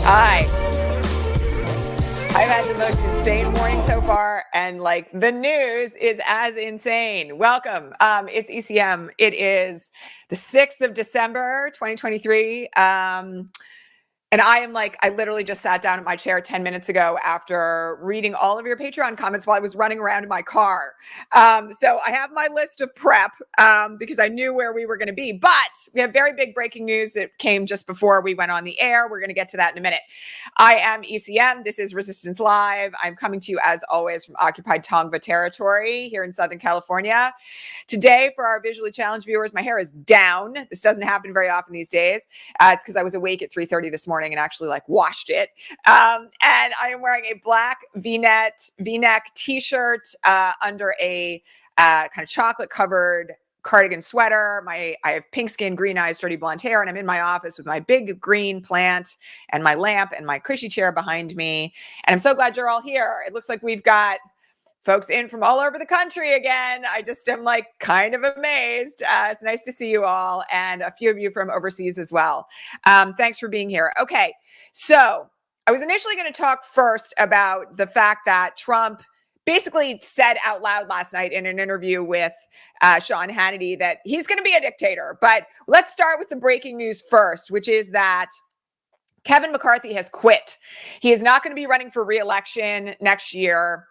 Hi. I've had the most insane morning so far, and like the news is as insane. Welcome. It's ECM. It is the 6th of December, 2023. And I literally just sat down in my chair 10 minutes ago after reading all of your Patreon comments while I was running around in my car. So I have my list of prep because I knew where we were going to be. But we have very big breaking news that came just before we went on the air. We're going to get to that in a minute. I am ECM. This is Resistance Live. I'm coming to you, as always, from occupied Tongva territory here in Southern California. Today, for our visually challenged viewers, my hair is down. This doesn't happen very often these days. It's because I was awake at 3:30 this morning and actually washed it. And I am wearing a black V-neck t-shirt under a kind of chocolate covered cardigan sweater. I have pink skin, green eyes, dirty blonde hair, and I'm in my office with my big green plant and my lamp and my cushy chair behind me. And I'm so glad you're all here. It looks like we've got folks in from all over the country again. I just am kind of amazed. It's nice to see you all, and a few of you from overseas as well. Thanks for being here. Okay, so I was initially going to talk first about the fact that Trump basically said out loud last night in an interview with Sean Hannity that he's going to be a dictator. But let's start with the breaking news first, which is that Kevin McCarthy has quit. He is not going to be running for re-election next year.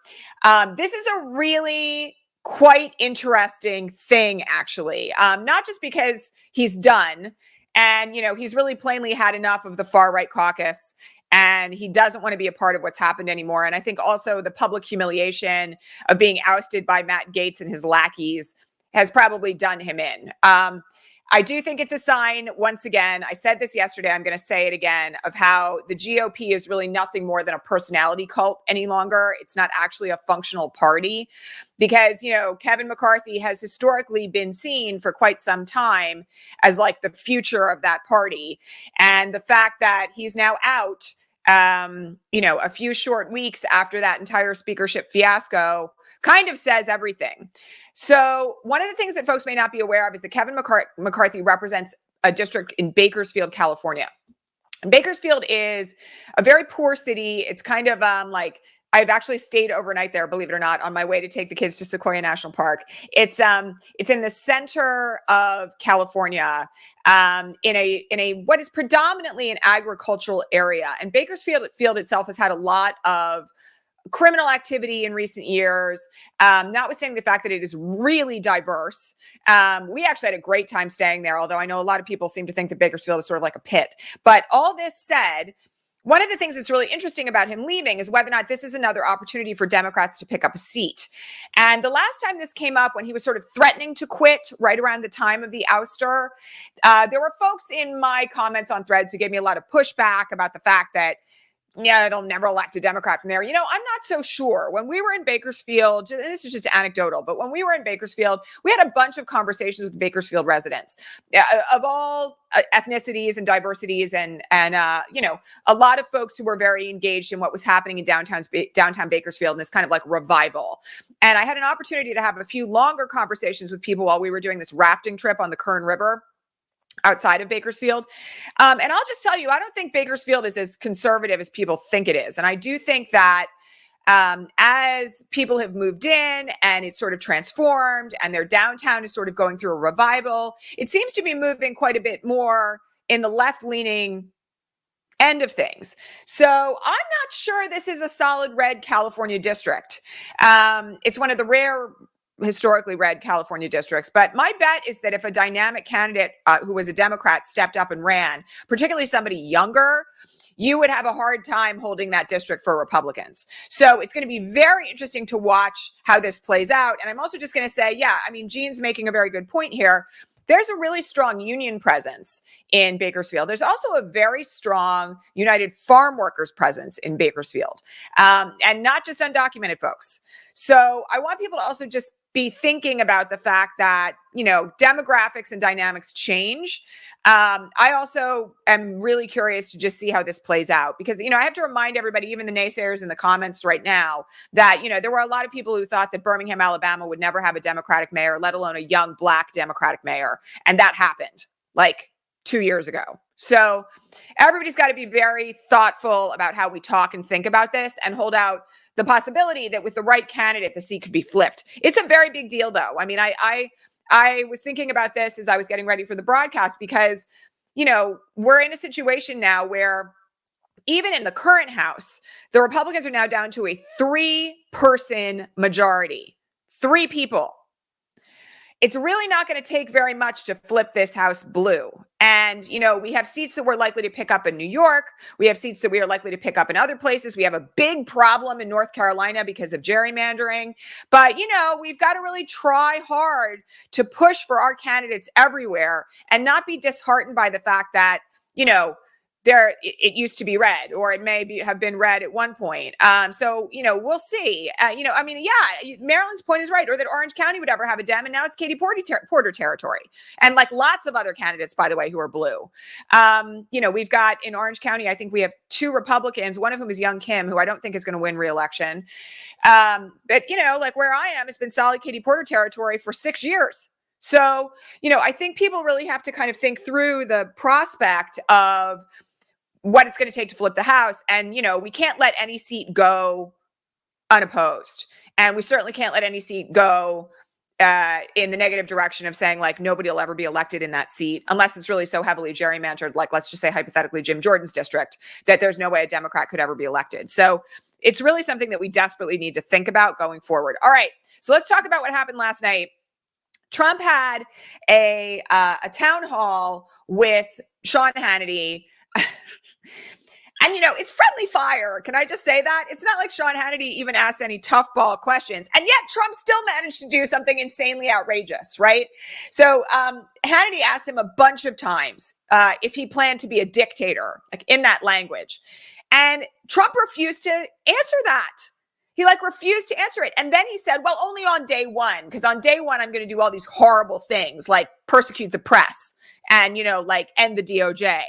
This is a really quite interesting thing, actually, not just because he's done and, he's really plainly had enough of the far right caucus and he doesn't want to be a part of what's happened anymore. And I think also the public humiliation of being ousted by Matt Gaetz and his lackeys has probably done him in. I do think it's a sign, once again, I said this yesterday, I'm going to say it again, of how the GOP is really nothing more than a personality cult any longer. It's not actually a functional party because, Kevin McCarthy has historically been seen for quite some time as the future of that party. And the fact that he's now out, a few short weeks after that entire speakership fiasco kind of says everything. So one of the things that folks may not be aware of is that Kevin McCarthy represents a district in Bakersfield, California. And Bakersfield is a very poor city. It's kind of I've actually stayed overnight there, believe it or not, on my way to take the kids to Sequoia National Park. It's in the center of California, in a what is predominantly an agricultural area. And Bakersfield itself has had a lot of criminal activity in recent years, notwithstanding the fact that it is really diverse. We actually had a great time staying there, although I know a lot of people seem to think that Bakersfield is sort of like a pit. But all this said, one of the things that's really interesting about him leaving is whether or not this is another opportunity for Democrats to pick up a seat. And the last time this came up, when he was sort of threatening to quit right around the time of the ouster, there were folks in my comments on Threads who gave me a lot of pushback about the fact that they'll never elect a Democrat from there. I'm not so sure. When we were in Bakersfield, this is just anecdotal, but when we were in Bakersfield, we had a bunch of conversations with Bakersfield residents of all ethnicities and diversities and a lot of folks who were very engaged in what was happening in downtown Bakersfield and this kind of revival. And I had an opportunity to have a few longer conversations with people while we were doing this rafting trip on the Kern River outside of Bakersfield. And I'll just tell you, I don't think Bakersfield is as conservative as people think it is. And I do think that as people have moved in and it's sort of transformed and their downtown is sort of going through a revival, it seems to be moving quite a bit more in the left-leaning end of things. So I'm not sure this is a solid red California district. It's one of the rare historically red California districts. But my bet is that if a dynamic candidate who was a Democrat stepped up and ran, particularly somebody younger, you would have a hard time holding that district for Republicans. So it's going to be very interesting to watch how this plays out. And I'm also just going to say, Gene's making a very good point here. There's a really strong union presence in Bakersfield. There's also a very strong United Farm Workers presence in Bakersfield, and not just undocumented folks. So I want people to also just be thinking about the fact that, demographics and dynamics change. I also am really curious to just see how this plays out because, I have to remind everybody, even the naysayers in the comments right now, that, there were a lot of people who thought that Birmingham, Alabama would never have a Democratic mayor, let alone a young Black Democratic mayor. And that happened. 2 years ago. So everybody's got to be very thoughtful about how we talk and think about this, and hold out the possibility that with the right candidate, the seat could be flipped. It's a very big deal, though. I mean, I was thinking about this as I was getting ready for the broadcast, because, you know, we're in a situation now where even in the current House, the Republicans are now down to a 3-person majority. 3 people. It's really not going to take very much to flip this House blue. And, you know, we have seats that we're likely to pick up in New York. We have seats that we are likely to pick up in other places. We have a big problem in North Carolina because of gerrymandering. But, you know, we've got to really try hard to push for our candidates everywhere and not be disheartened by the fact that, you know, it used to be red, or it may have been red at one point. So, you know, we'll see. You know, I mean, yeah, Maryland's point is right, or that Orange County would ever have a Dem, and now it's Katie Porter territory. And like lots of other candidates, by the way, who are blue. You know, we've got in Orange County, I think we have 2 Republicans, one of whom is Young Kim, who I don't think is going to win re-election. But, you know, like where I am, it's been solid Katie Porter territory for 6 years. So, you know, I think people really have to kind of think through the prospect of what it's going to take to flip the House. And, you know, we can't let any seat go unopposed. And we certainly can't let any seat go in the negative direction of saying, like, nobody will ever be elected in that seat unless it's really so heavily gerrymandered, like, let's just say hypothetically Jim Jordan's district, that there's no way a Democrat could ever be elected. So it's really something that we desperately need to think about going forward. All right, so let's talk about what happened last night. Trump had a town hall with Sean Hannity. And, you know, it's friendly fire. Can I just say that? It's not like Sean Hannity even asked any tough ball questions. And yet Trump still managed to do something insanely outrageous, right? So Hannity asked him a bunch of times if he planned to be a dictator, like in that language. And Trump refused to answer that. He refused to answer it. And then he said, well, only on day one, because on day one, I'm going to do all these horrible things like persecute the press and, you know, like end the DOJ.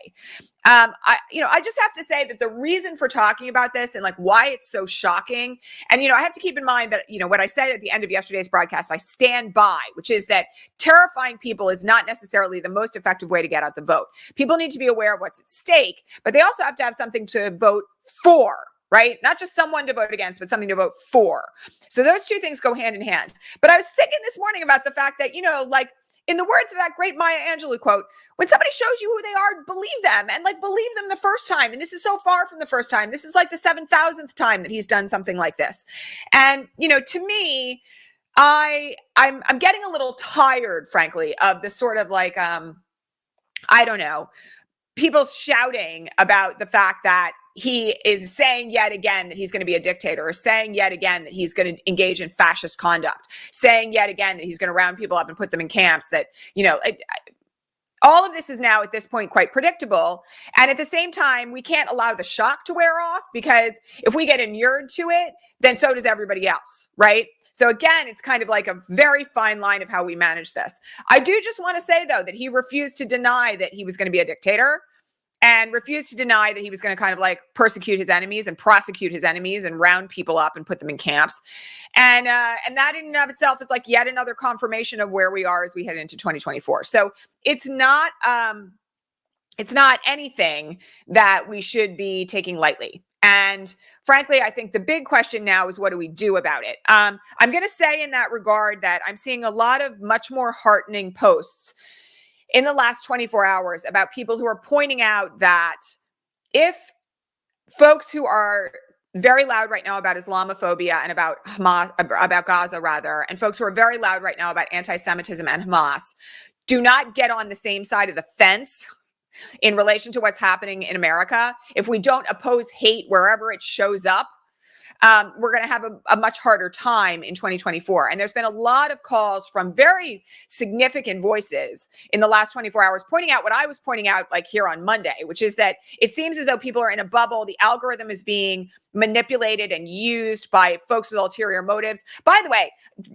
I just have to say that the reason for talking about this and like why it's so shocking. And, you know, I have to keep in mind that, you know, what I said at the end of yesterday's broadcast, I stand by, which is that terrifying people is not necessarily the most effective way to get out the vote. People need to be aware of what's at stake, but they also have to have something to vote for. Right? Not just someone to vote against, but something to vote for. So those two things go hand in hand. But I was thinking this morning about the fact that, you know, like in the words of that great Maya Angelou quote, when somebody shows you who they are, believe them and like believe them the first time. And this is so far from the first time. This is like the 7,000th time that he's done something like this. And, you know, to me, I'm getting a little tired, frankly, of the sort of like, I don't know, people shouting about the fact that he is saying yet again that he's going to be a dictator, or saying yet again that he's going to engage in fascist conduct, saying yet again that he's going to round people up and put them in camps, that, you know, all of this is now at this point quite predictable. And at the same time, we can't allow the shock to wear off, because if we get inured to it, then so does everybody else, right? So again, it's kind of like a very fine line of how we manage this. I do just want to say, though, that he refused to deny that he was going to be a dictator, and refused to deny that he was going to kind of like persecute his enemies and prosecute his enemies and round people up and put them in camps. And that in and of itself is like yet another confirmation of where we are as we head into 2024. So it's not anything that we should be taking lightly. And frankly, I think the big question now is, what do we do about it? I'm going to say in that regard that I'm seeing a lot of much more heartening posts in the last 24 hours about people who are pointing out that if folks who are very loud right now about Islamophobia and about Hamas, about Gaza rather, and folks who are very loud right now about anti-Semitism and Hamas do not get on the same side of the fence in relation to what's happening in America, if we don't oppose hate wherever it shows up, we're going to have a much harder time in 2024. And there's been a lot of calls from very significant voices in the last 24 hours pointing out what I was pointing out like here on Monday, which is that it seems as though people are in a bubble. The algorithm is being manipulated and used by folks with ulterior motives. By the way,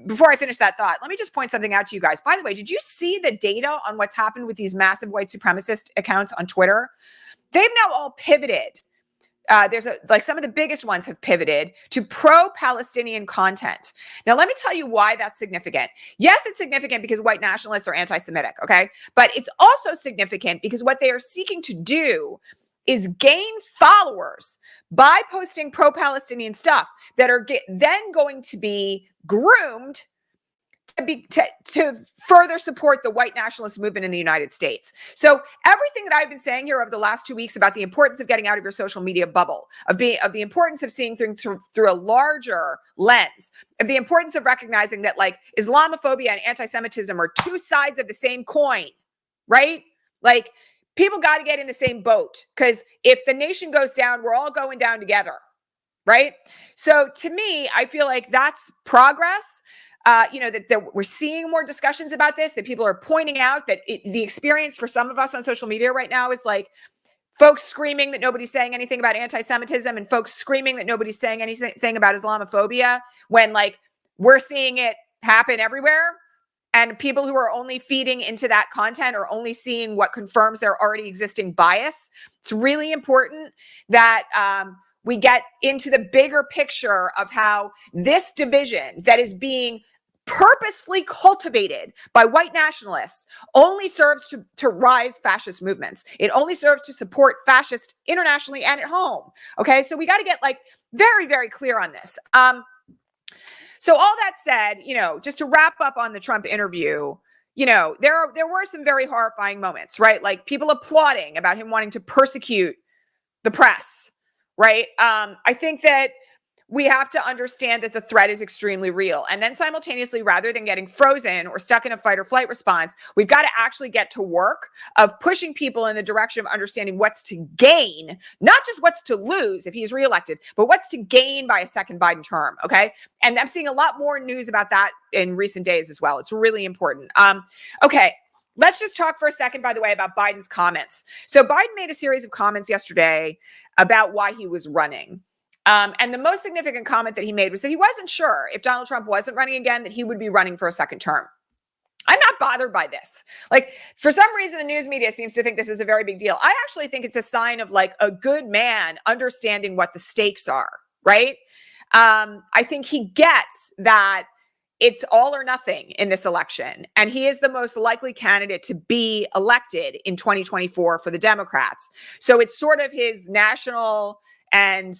before I finish that thought, let me just point something out to you guys. By the way, did you see the data on what's happened with these massive white supremacist accounts on Twitter? They've now all pivoted like some of the biggest ones have pivoted to pro-Palestinian content. Now, let me tell you why that's significant. Yes, it's significant because white nationalists are anti-Semitic, okay? But it's also significant because what they are seeking to do is gain followers by posting pro-Palestinian stuff that are then going to be groomed to further support the white nationalist movement in the United States. So everything that I've been saying here over the last 2 weeks about the importance of getting out of your social media bubble, of the importance of seeing things through a larger lens, of the importance of recognizing that like Islamophobia and anti-Semitism are two sides of the same coin, right? Like people got to get in the same boat because if the nation goes down, we're all going down together, right? So to me, I feel like that's progress. That we're seeing more discussions about this, that people are pointing out that the experience for some of us on social media right now is like folks screaming that nobody's saying anything about anti-Semitism and folks screaming that nobody's saying anything about Islamophobia when like we're seeing it happen everywhere. And people who are only feeding into that content are only seeing what confirms their already existing bias. It's really important that we get into the bigger picture of how this division that is being purposefully cultivated by white nationalists only serves to rise fascist movements. It only serves to support fascists internationally and at home. Okay, so we got to get like very, very clear on this. So all that said, just to wrap up on the Trump interview, there were some very horrifying moments, right? Like people applauding about him wanting to persecute the press. Right. I think that we have to understand that the threat is extremely real. And then simultaneously, rather than getting frozen or stuck in a fight or flight response, we've got to actually get to work of pushing people in the direction of understanding what's to gain, not just what's to lose if he's reelected, but what's to gain by a second Biden term. OK, and I'm seeing a lot more news about that in recent days as well. It's really important. OK. Let's just talk for a second, by the way, about Biden's comments. So Biden made a series of comments yesterday about why he was running. And the most significant comment that he made was that he wasn't sure if Donald Trump wasn't running again, that he would be running for a second term. I'm not bothered by this. Like, for some reason, the news media seems to think this is a very big deal. I actually think it's a sign of like a good man understanding what the stakes are, right? I think he gets that it's all or nothing in this election. And he is the most likely candidate to be elected in 2024 for the Democrats. So it's sort of his national and,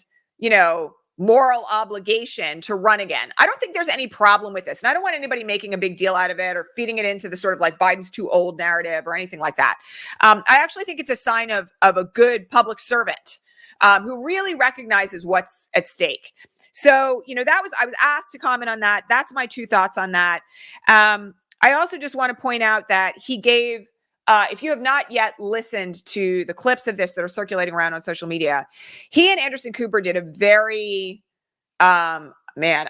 moral obligation to run again. I don't think there's any problem with this. And I don't want anybody making a big deal out of it or feeding it into the sort of like Biden's too old narrative or anything like that. I actually think it's a sign of a good public servant who really recognizes what's at stake. So, I was asked to comment on that. That's my two thoughts on that. I also just want to point out that he gave, if you have not yet listened to the clips of this that are circulating around on social media, he and Anderson Cooper did a very, I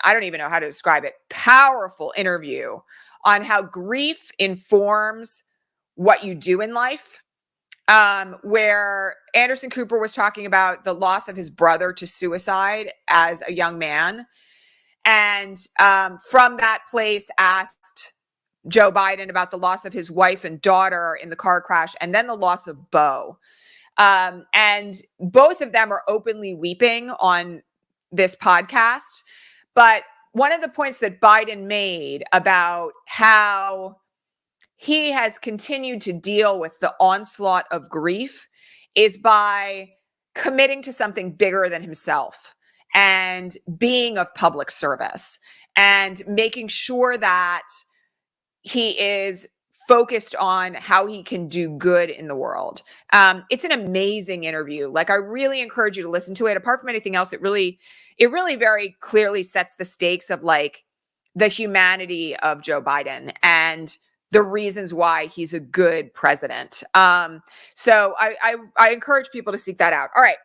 don't even know how to describe it, powerful interview on how grief informs what you do in life. Where Anderson Cooper was talking about the loss of his brother to suicide as a young man. And from that place asked Joe Biden about the loss of his wife and daughter in the car crash, and then the loss of Beau. And both of them are openly weeping on this podcast. But one of the points that Biden made about how he has continued to deal with the onslaught of grief is by committing to something bigger than himself and being of public service and making sure that he is focused on how he can do good in the world. It's an amazing interview. Like, I really encourage you to listen to it. Apart from anything else, it really very clearly sets the stakes of like the humanity of Joe Biden and the reasons why he's a good president. So I encourage people to seek that out. All right.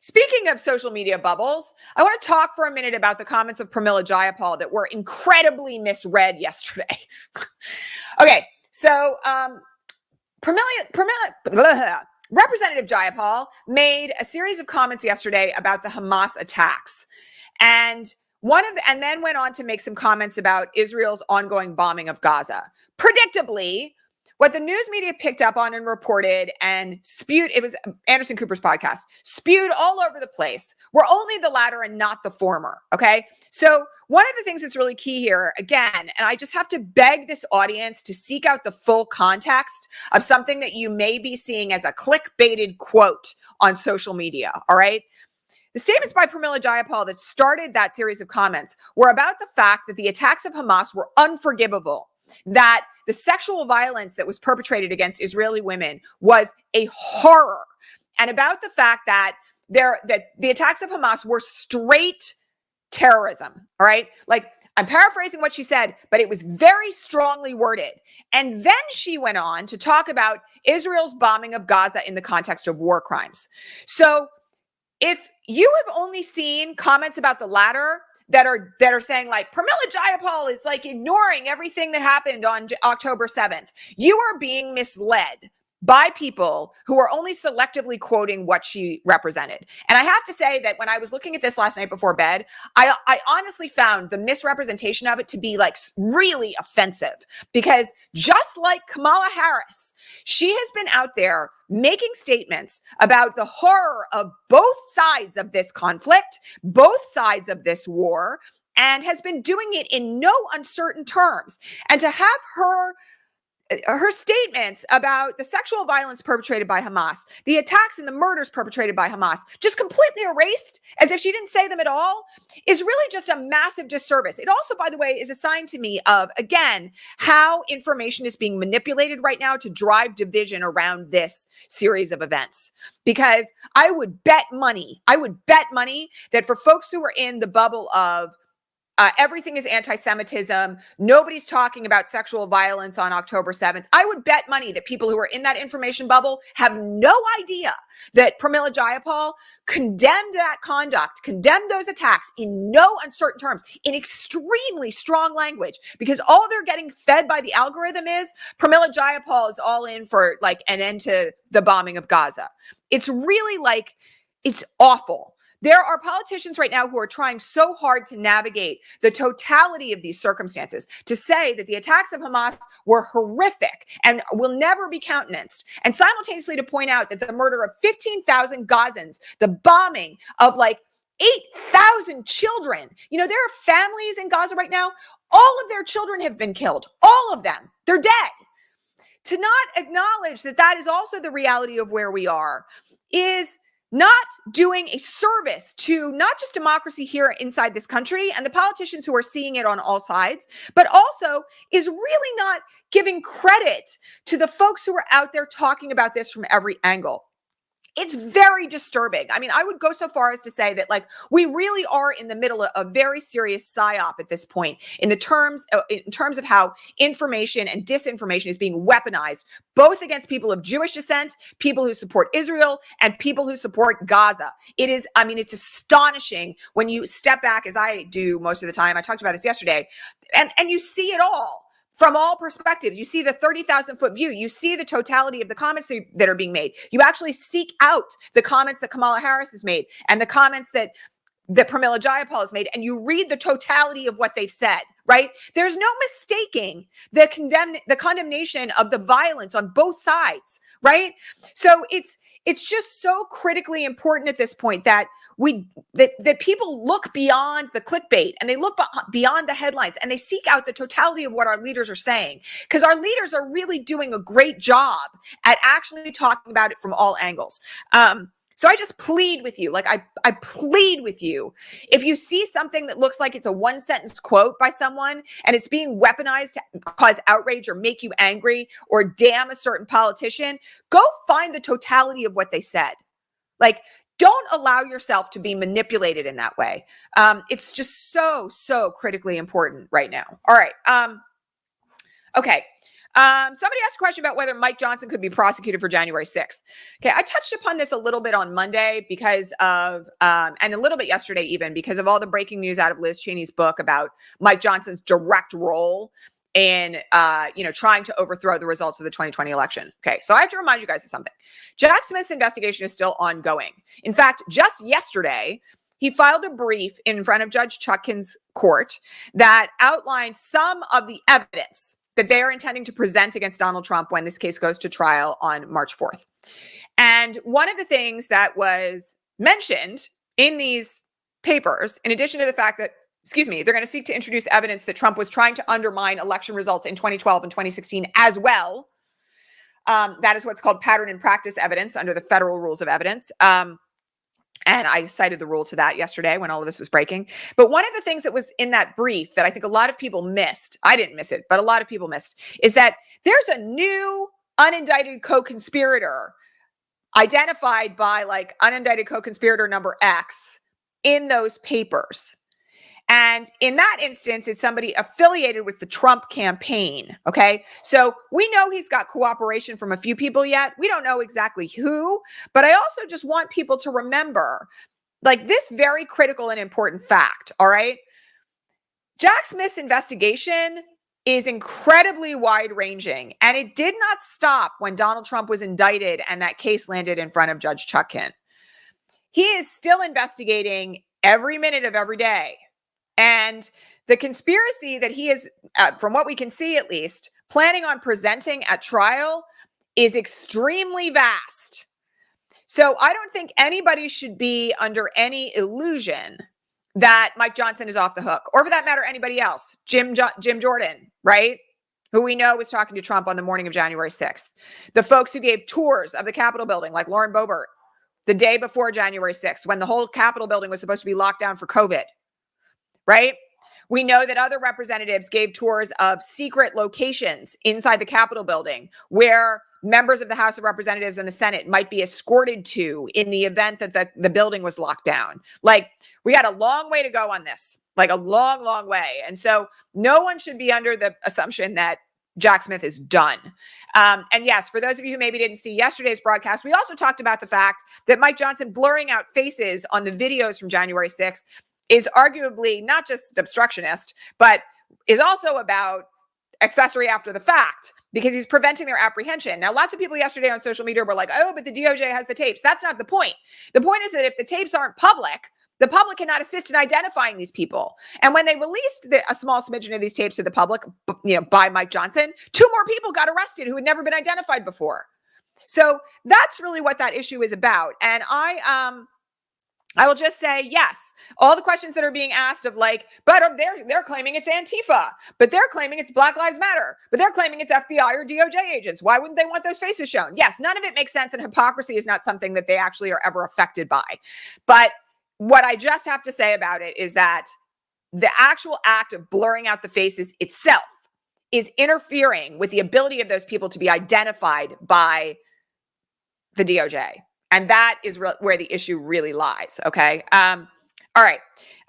Speaking of social media bubbles, I want to talk for a minute about the comments of Pramila Jayapal that were incredibly misread yesterday. Okay. So Representative Jayapal made a series of comments yesterday about the Hamas attacks. And then went on to make some comments about Israel's ongoing bombing of Gaza. Predictably, what the news media picked up on and reported and spewed, it was Anderson Cooper's podcast, spewed all over the place, were only the latter and not the former. Okay. So one of the things that's really key here, again, and I just have to beg this audience to seek out the full context of something that you may be seeing as a clickbaited quote on social media. All right. The statements by Pramila Jayapal that started that series of comments were about the fact that the attacks of Hamas were unforgivable, that the sexual violence that was perpetrated against Israeli women was a horror, and about the fact that the attacks of Hamas were straight terrorism. All right. Like, I'm paraphrasing what she said, but it was very strongly worded. And then she went on to talk about Israel's bombing of Gaza in the context of war crimes. So if you have only seen comments about the latter that are saying like Pramila Jayapal is like ignoring everything that happened on October 7th, you are being misled by people who are only selectively quoting what she represented. And I have to say that when I was looking at this last night before bed, I honestly found the misrepresentation of it to be like really offensive, because just like Kamala Harris, she has been out there making statements about the horror of both sides of this conflict, both sides of this war, and has been doing it in no uncertain terms. And to have her statements about the sexual violence perpetrated by Hamas, the attacks and the murders perpetrated by Hamas, just completely erased as if she didn't say them at all, is really just a massive disservice. It also, by the way, is a sign to me of, again, how information is being manipulated right now to drive division around this series of events. Because I would bet money that for folks who are in the bubble of everything is anti-Semitism, nobody's talking about sexual violence on October 7th, I would bet money that people who are in that information bubble have no idea that Pramila Jayapal condemned that conduct, condemned those attacks in no uncertain terms, in extremely strong language, because all they're getting fed by the algorithm is Pramila Jayapal is all in for like an end to the bombing of Gaza. It's really like, it's awful. There are politicians right now who are trying so hard to navigate the totality of these circumstances, to say that the attacks of Hamas were horrific and will never be countenanced, and simultaneously to point out that the murder of 15,000 Gazans, the bombing of like 8,000 children, you know, there are families in Gaza right now, all of their children have been killed, all of them, they're dead. To not acknowledge that that is also the reality of where we are is not doing a service to not just democracy here inside this country and the politicians who are seeing it on all sides, but also is really not giving credit to the folks who are out there talking about this from every angle. It's very disturbing. I mean, I would go so far as to say that, like, we really are in the middle of a very serious psyop at this point in terms of how information and disinformation is being weaponized, both against people of Jewish descent, people who support Israel, and people who support Gaza. It is, I mean, it's astonishing when you step back, as I do most of the time. I talked about this yesterday, and you see it all. From all perspectives, you see the 30,000 foot view. You see the totality of the comments that are being made. You actually seek out the comments that Kamala Harris has made and the comments that Pramila Jayapal has made, and you read the totality of what they've said, right? There's no mistaking the condemnation of the violence on both sides, right? So it's just so critically important at this point that that people look beyond the clickbait and they look beyond the headlines and they seek out the totality of what our leaders are saying, because our leaders are really doing a great job at actually talking about it from all angles. So I just plead with you, like I plead with you, if you see something that looks like it's a one sentence quote by someone and it's being weaponized to cause outrage or make you angry or damn a certain politician, go find the totality of what they said. Like, don't allow yourself to be manipulated in that way. It's just so critically important right now. All right. Okay. Somebody asked a question about whether Mike Johnson could be prosecuted for January 6th. Okay. I touched upon this a little bit on Monday because of, and a little bit yesterday even, because of all the breaking news out of Liz Cheney's book about Mike Johnson's direct role in, trying to overthrow the results of the 2020 election. Okay, so I have to remind you guys of something. Jack Smith's investigation is still ongoing. In fact, just yesterday, he filed a brief in front of Judge Chutkan's court that outlined some of the evidence that they are intending to present against Donald Trump when this case goes to trial on March 4th. And one of the things that was mentioned in these papers, in addition to the fact that, they're going to seek to introduce evidence that Trump was trying to undermine election results in 2012 and 2016 as well. That is what's called pattern and practice evidence under the federal rules of evidence. And I cited the rule to that yesterday when all of this was breaking. But one of the things that was in that brief that I think a lot of people missed, I didn't miss it, but a lot of people missed, is that there's a new unindicted co-conspirator identified by like unindicted co-conspirator number X in those papers. And in that instance, it's somebody affiliated with the Trump campaign. Okay. So we know he's got cooperation from a few people yet. We don't know exactly who, but I also just want people to remember like this very critical and important fact. All right. Jack Smith's investigation is incredibly wide ranging, and it did not stop when Donald Trump was indicted and that case landed in front of Judge Chutkan. He is still investigating every minute of every day. And the conspiracy that he is, from what we can see at least, planning on presenting at trial is extremely vast. So I don't think anybody should be under any illusion that Mike Johnson is off the hook, or for that matter, anybody else. Jim Jordan, right? Who we know was talking to Trump on the morning of January 6th. The folks who gave tours of the Capitol building, like Lauren Boebert, the day before January 6th, when the whole Capitol building was supposed to be locked down for COVID. Right? We know that other representatives gave tours of secret locations inside the Capitol building where members of the House of Representatives and the Senate might be escorted to in the event that the building was locked down. Like, we got a long way to go on this, like a long, long way. And so no one should be under the assumption that Jack Smith is done. And yes, for those of you who maybe didn't see yesterday's broadcast, we also talked about the fact that Mike Johnson blurring out faces on the videos from January 6th is arguably not just obstructionist, but is also about accessory after the fact, because he's preventing their apprehension. Now, lots of people yesterday on social media were like, oh, but the DOJ has the tapes. That's not the point. The point is that if the tapes aren't public, the public cannot assist in identifying these people. And when they released a small smidgen of these tapes to the public, by Mike Johnson, 2 more people got arrested who had never been identified before. So that's really what that issue is about. And I will just say, yes, all the questions that are being asked of like, but they're claiming it's Antifa, but they're claiming it's Black Lives Matter, but they're claiming it's FBI or DOJ agents. Why wouldn't they want those faces shown? Yes, none of it makes sense, and hypocrisy is not something that they actually are ever affected by. But what I just have to say about it is that the actual act of blurring out the faces itself is interfering with the ability of those people to be identified by the DOJ. And that is where the issue really lies, okay? All right.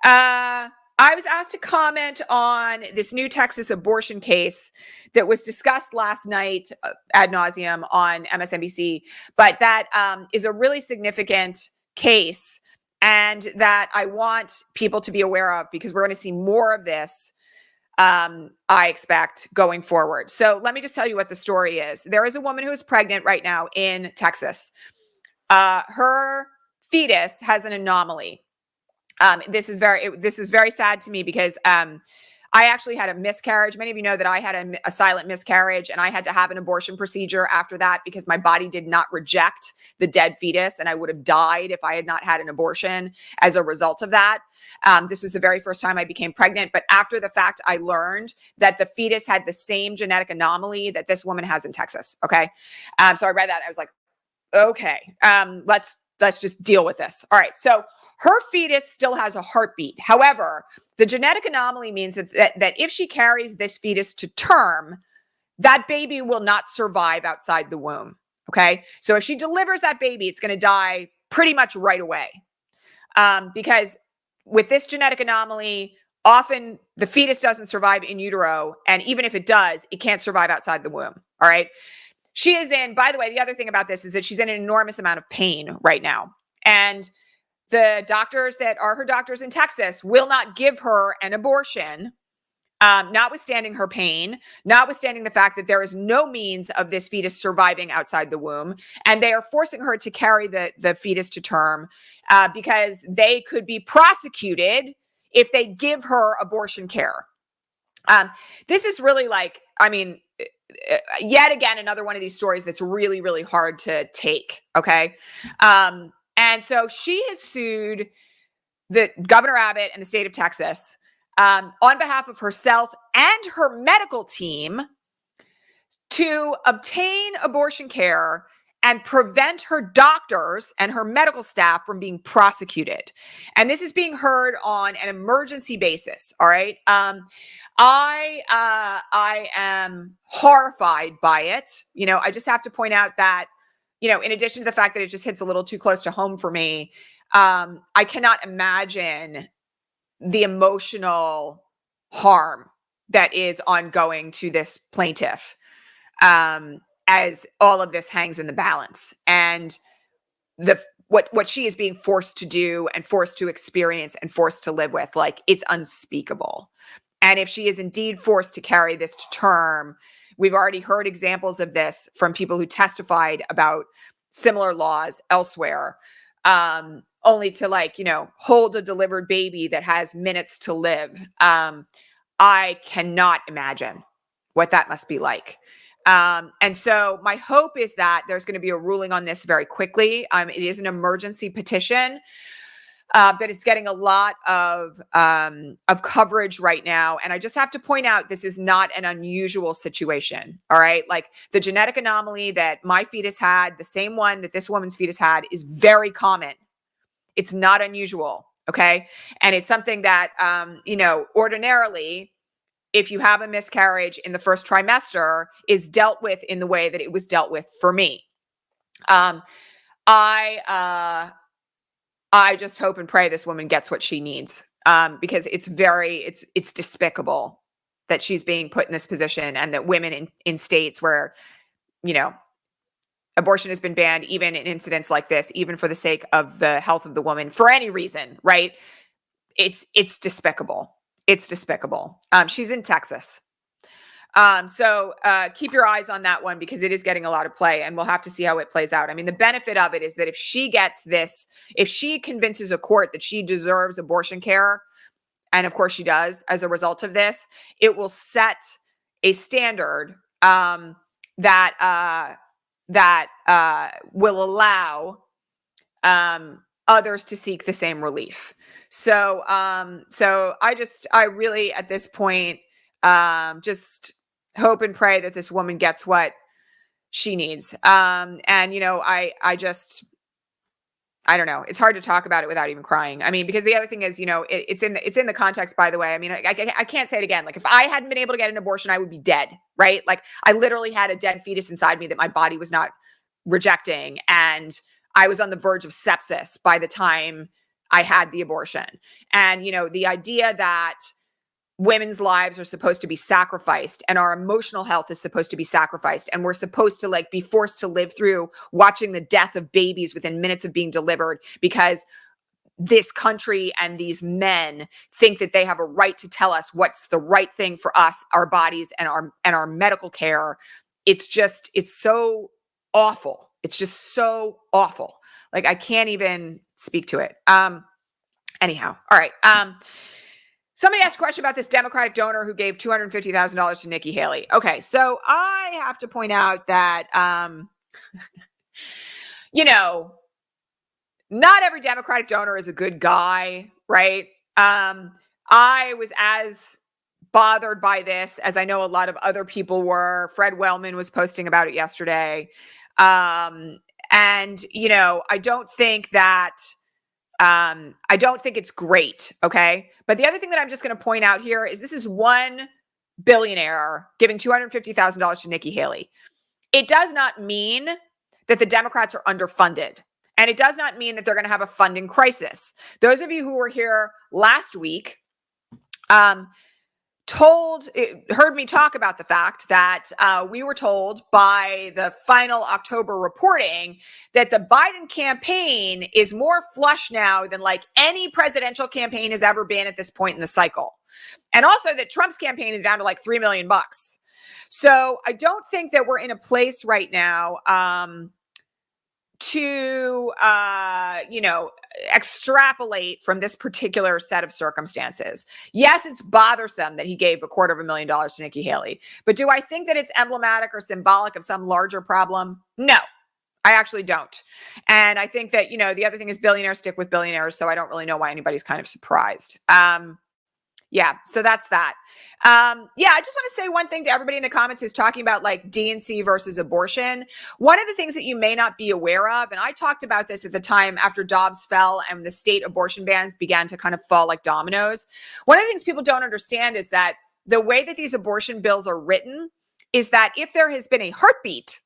I was asked to comment on this new Texas abortion case that was discussed last night ad nauseum on MSNBC, but that is a really significant case and that I want people to be aware of because we're going to see more of this, I expect, going forward. So let me just tell you what the story is. There is a woman who is pregnant right now in Texas. Her fetus has an anomaly. This is very sad to me because I actually had a miscarriage. Many of you know that I had a silent miscarriage, and I had to have an abortion procedure after that because my body did not reject the dead fetus, and I would have died if I had not had an abortion as a result of that. This was the very first time I became pregnant, but after the fact, I learned that the fetus had the same genetic anomaly that this woman has in Texas. Okay, so I read that and I was like, okay, let's just deal with this. All right, so her fetus still has a heartbeat. However, the genetic anomaly means that if she carries this fetus to term, that baby will not survive outside the womb, okay? So if she delivers that baby, it's going to die pretty much right away. Because with this genetic anomaly, often the fetus doesn't survive in utero, and even if it does, it can't survive outside the womb, all right? She is in, by the way, the other thing about this is that she's in an enormous amount of pain right now. And the doctors that are her doctors in Texas will not give her an abortion, notwithstanding her pain, notwithstanding the fact that there is no means of this fetus surviving outside the womb. And they are forcing her to carry the fetus to term because they could be prosecuted if they give her abortion care. This is really like I mean, yet again, another one of these stories that's really, really hard to take. Okay. And so she has sued the Governor Abbott and the state of Texas on behalf of herself and her medical team to obtain abortion care and prevent her doctors and her medical staff from being prosecuted. And this is being heard on an emergency basis. All right. I am horrified by it. You know, I just have to point out that, you know, in addition to the fact that it just hits a little too close to home for me, I cannot imagine the emotional harm that is ongoing to this plaintiff. As all of this hangs in the balance, and what she is being forced to do and forced to experience and forced to live with, like, it's unspeakable. And if she is indeed forced to carry this to term, we've already heard examples of this from people who testified about similar laws elsewhere, only to, like, you know, hold a delivered baby that has minutes to live. I cannot imagine what that must be like. And so my hope is that there's going to be a ruling on this very quickly. It is an emergency petition, but it's getting a lot of coverage right now. And I just have to point out, this is not an unusual situation. All right. Like, the genetic anomaly that my fetus had, the same one that this woman's fetus had, is very common. It's not unusual. Okay. And it's something that, you know, ordinarily, if you have a miscarriage in the first trimester, is dealt with in the way that it was dealt with for me. I just hope and pray this woman gets what she needs, because it's despicable that she's being put in this position, and that women in states where, you know, abortion has been banned, even in incidents like this, even for the sake of the health of the woman, for any reason, right? It's despicable. It's despicable. She's in Texas. So keep your eyes on that one, because it is getting a lot of play, and we'll have to see how it plays out. I mean, the benefit of it is that if she gets this, if she convinces a court that she deserves abortion care, and of course she does as a result of this, it will set a standard that will allow others to seek the same relief. So I really, at this point, just hope and pray that this woman gets what she needs. And, you know, I don't know. It's hard to talk about it without even crying. I mean, because the other thing is, you know, it's in the context, by the way. I mean, I can't say it again. Like, if I hadn't been able to get an abortion, I would be dead, right? Like, I literally had a dead fetus inside me that my body was not rejecting. And I was on the verge of sepsis by the time I had the abortion. And, you know, the idea that women's lives are supposed to be sacrificed, and our emotional health is supposed to be sacrificed, and we're supposed to, like, be forced to live through watching the death of babies within minutes of being delivered, because this country and these men think that they have a right to tell us what's the right thing for us, our bodies, and our medical care. It's so awful. It's just so awful. Like, I can't even speak to it. Anyhow. All right. Somebody asked a question about this Democratic donor who gave $250,000 to Nikki Haley. Okay. So I have to point out that, you know, not every Democratic donor is a good guy, right? I was as bothered by this as I know a lot of other people were. Fred Wellman was posting about it yesterday. And, you know, I don't think it's great. Okay. But the other thing that I'm just going to point out here is this is one billionaire giving $250,000 to Nikki Haley. It does not mean that the Democrats are underfunded. And it does not mean that they're going to have a funding crisis. Those of you who were here last week, heard me talk about the fact that we were told by the final October reporting that the Biden campaign is more flush now than, like, any presidential campaign has ever been at this point in the cycle. And also that Trump's campaign is down to like $3 million. So I don't think that we're in a place right now to, extrapolate from this particular set of circumstances. Yes, it's bothersome that he gave $250,000 to Nikki Haley, but do I think that it's emblematic or symbolic of some larger problem? No, I actually don't. And I think that, the other thing is billionaires stick with billionaires, so I don't really know why anybody's kind of surprised. Yeah, so that's that. I just want to say one thing to everybody in the comments who's talking about like DNC versus abortion. One of the things that you may not be aware of, and I talked about this at the time after Dobbs fell and the state abortion bans began to kind of fall like dominoes. One of the things people don't understand is that the way that these abortion bills are written is that if there has been a heartbeat,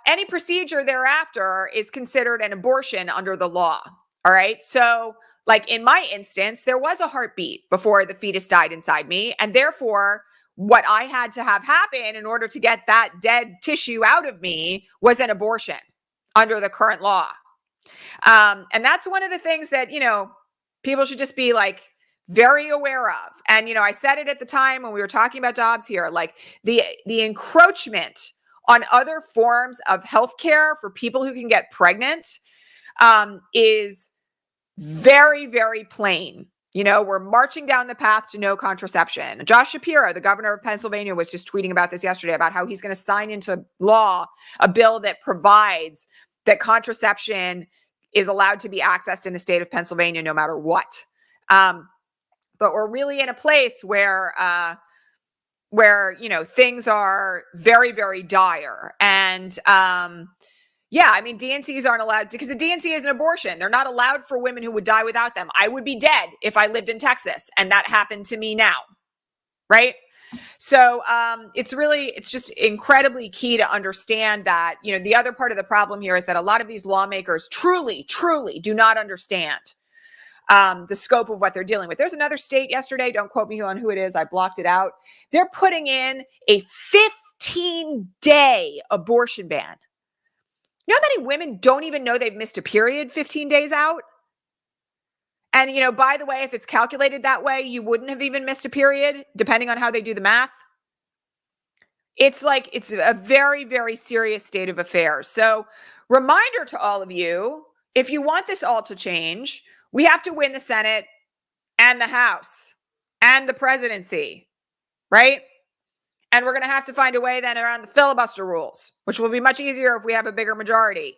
any procedure thereafter is considered an abortion under the law. All right. So like in my instance, there was a heartbeat before the fetus died inside me. And therefore, what I had to have happen in order to get that dead tissue out of me was an abortion under the current law. And that's one of the things that, people should just be like very aware of. And, I said it at the time when we were talking about Dobbs here, like the encroachment on other forms of healthcare for people who can get pregnant is very, very plain. We're marching down the path to no contraception. Josh Shapiro, the governor of Pennsylvania, was just tweeting about this yesterday about how he's going to sign into law a bill that provides that contraception is allowed to be accessed in the state of Pennsylvania no matter what. But we're really in a place where things are very, very dire. And DNCs aren't allowed because the DNC is an abortion. They're not allowed for women who would die without them. I would be dead if I lived in Texas, and that happened to me now, right? So it's just incredibly key to understand that, the other part of the problem here is that a lot of these lawmakers truly, truly do not understand the scope of what they're dealing with. There's another state yesterday, don't quote me on who it is, I blocked it out. They're putting in a 15-day abortion ban. You know how many women don't even know they've missed a period 15 days out? And, by the way, if it's calculated that way, you wouldn't have even missed a period, depending on how they do the math. It's a very, very serious state of affairs. So reminder to all of you, if you want this all to change, we have to win the Senate and the House and the presidency, right? And we're going to have to find a way then around the filibuster rules, which will be much easier if we have a bigger majority.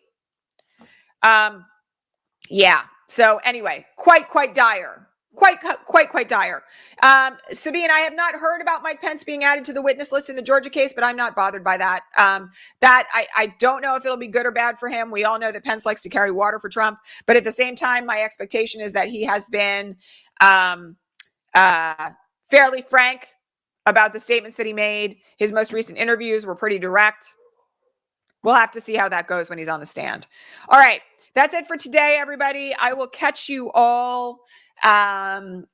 So anyway, quite dire. Quite dire. Sabine, I have not heard about Mike Pence being added to the witness list in the Georgia case, but I'm not bothered by that. I don't know if it'll be good or bad for him. We all know that Pence likes to carry water for Trump, but at the same time, my expectation is that he has been fairly frank about the statements that he made. His most recent interviews were pretty direct. We'll have to see how that goes when he's on the stand. All right. That's it for today, everybody. I will catch you all live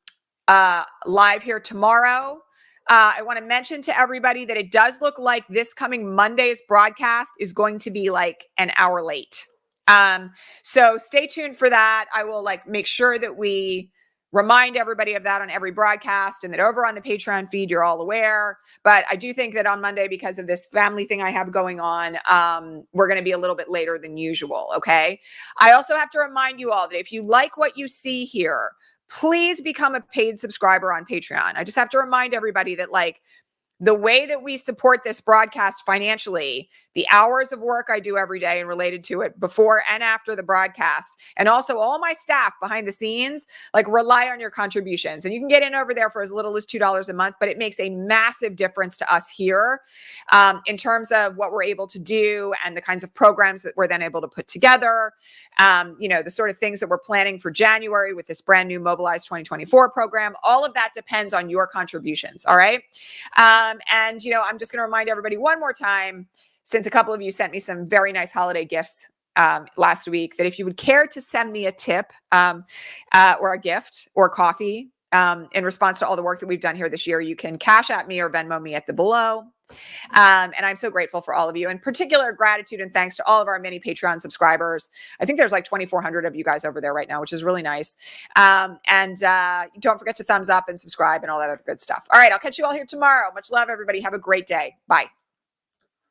here tomorrow. I want to mention to everybody that it does look like this coming Monday's broadcast is going to be like an hour late. So stay tuned for that. I will make sure that we remind everybody of that on every broadcast, and that over on the Patreon feed, you're all aware. But I do think that on Monday, because of this family thing I have going on, we're going to be a little bit later than usual. Okay. I also have to remind you all that if you like what you see here, please become a paid subscriber on Patreon. I just have to remind everybody that the way that we support this broadcast financially, the hours of work I do every day and related to it before and after the broadcast, and also all my staff behind the scenes, rely on your contributions. And you can get in over there for as little as $2 a month, but it makes a massive difference to us here in terms of what we're able to do and the kinds of programs that we're then able to put together. The sort of things that we're planning for January with this brand new Mobilize 2024 program. All of that depends on your contributions. All right. I'm just going to remind everybody one more time, since a couple of you sent me some very nice holiday gifts last week, that if you would care to send me a tip or a gift or coffee in response to all the work that we've done here this year, you can Cash App me or Venmo me at the below. And I'm so grateful for all of you. In particular, gratitude and thanks to all of our many Patreon subscribers. I think there's 2,400 of you guys over there right now, which is really nice. And don't forget to thumbs up and subscribe and all that other good stuff. All right, I'll catch you all here tomorrow. Much love, everybody. Have a great day. Bye.